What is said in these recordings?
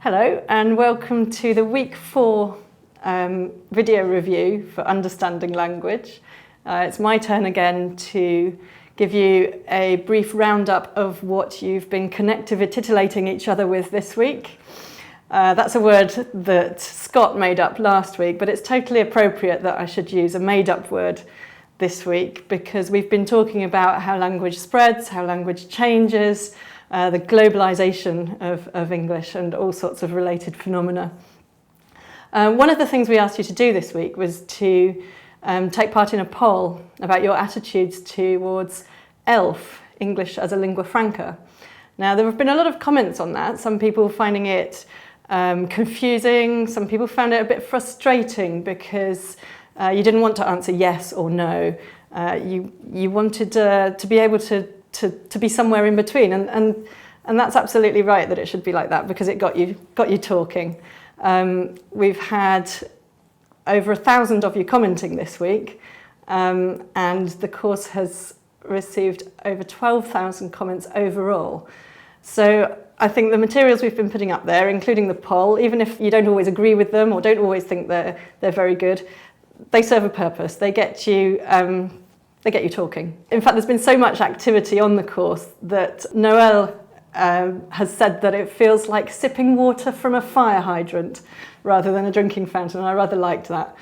Hello and welcome to the week 4 video review for Understanding Language. It's my turn again to give you a brief roundup of what you've been connectivititilating each other with this week. That's a word that Scott made up last week, but it's totally appropriate that I should use a made-up word this week because we've been talking about how language spreads, how language changes, the globalization of English and all sorts of related phenomena. One of the things we asked you to do this week was to take part in a poll about your attitudes towards ELF, English as a lingua franca. Now, there have been a lot of comments on that, some people finding it confusing, some people found it a bit frustrating because you didn't want to answer yes or no. You wanted to be able to be somewhere in between, and that's absolutely right that it should be like that because it got you talking. We've had over 1,000 of you commenting this week, and the course has received over 12,000 comments overall. So I think the materials we've been putting up there, including the poll, even if you don't always agree with them or don't always think they're very good, they serve a purpose. They get you talking. In fact, there's been so much activity on the course that Noelle has said that it feels like sipping water from a fire hydrant rather than a drinking fountain, and I rather liked that.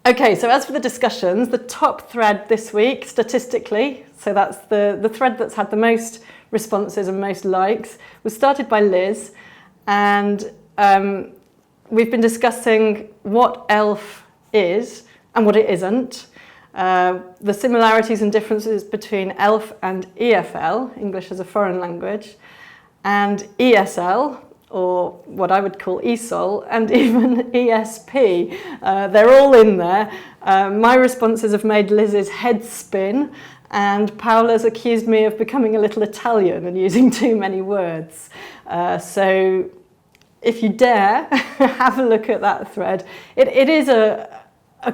Okay, so as for the discussions, the top thread this week, statistically, so that's the thread that's had the most responses and most likes, was started by Liz, and we've been discussing what ELF is and what it isn't. The similarities and differences between ELF and EFL, English as a foreign language, and ESL, or what I would call ESOL, and even ESP. They're all in there. My responses have made Liz's head spin, and Paola's accused me of becoming a little Italian and using too many words. So if you dare, have a look at that thread. It is a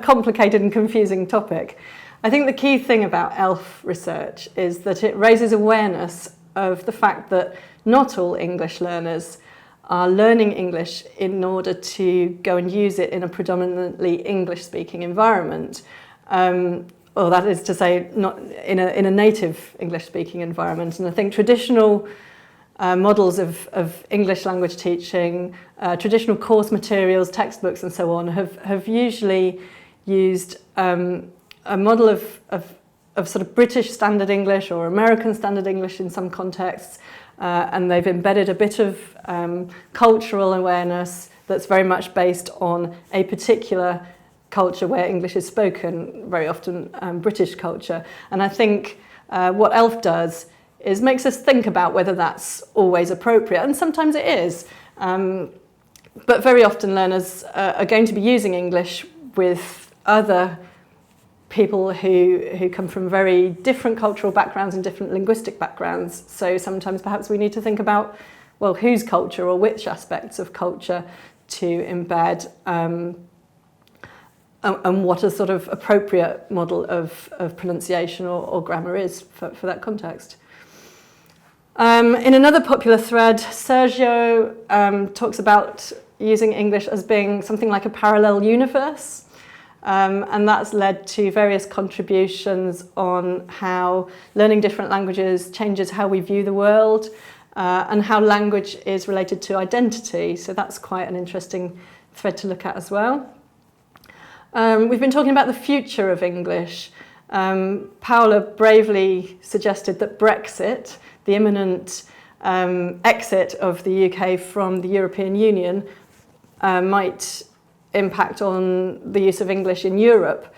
complicated and confusing topic. I think the key thing about ELF research is that it raises awareness of the fact that not all English learners are learning English in order to go and use it in a predominantly English-speaking environment. Or that is to say, not in a native English-speaking environment. And I think traditional models of English language teaching, traditional course materials, textbooks and so on have usually used a model of sort of British Standard English or American Standard English in some contexts, and they've embedded a bit of cultural awareness that's very much based on a particular culture where English is spoken, very often British culture. And I think what ELF does is makes us think about whether that's always appropriate, and sometimes it is. But very often learners are going to be using English with other people who come from very different cultural backgrounds and different linguistic backgrounds. So sometimes perhaps we need to think about, well, whose culture or which aspects of culture to embed, and what a sort of appropriate model of pronunciation or grammar is for that context. In another popular thread, Sergio talks about using English as being something like a parallel universe. And that's led to various contributions on how learning different languages changes how we view the world, and how language is related to identity. So that's quite an interesting thread to look at as well. We've been talking about the future of English. Paola bravely suggested that Brexit, the imminent exit of the UK from the European Union, might impact on the use of English in Europe.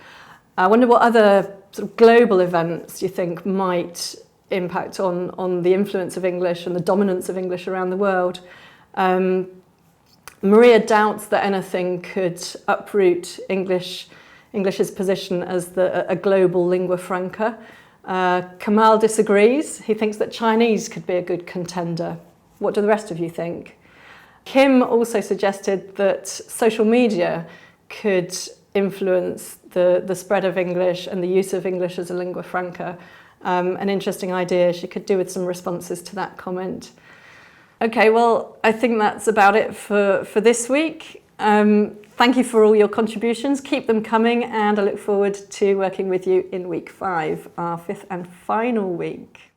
I wonder what other sort of global events you think might impact on the influence of English and the dominance of English around the world. Maria doubts that anything could uproot English's position as a global lingua franca. Kamal disagrees. He thinks that Chinese could be a good contender. What do the rest of you think? Kim also suggested that social media could influence the spread of English and the use of English as a lingua franca. An interesting idea she could do with some responses to that comment. Okay, well, I think that's about it for this week. Thank you for all your contributions. Keep them coming, and I look forward to working with you in week 5, our 5th and final week.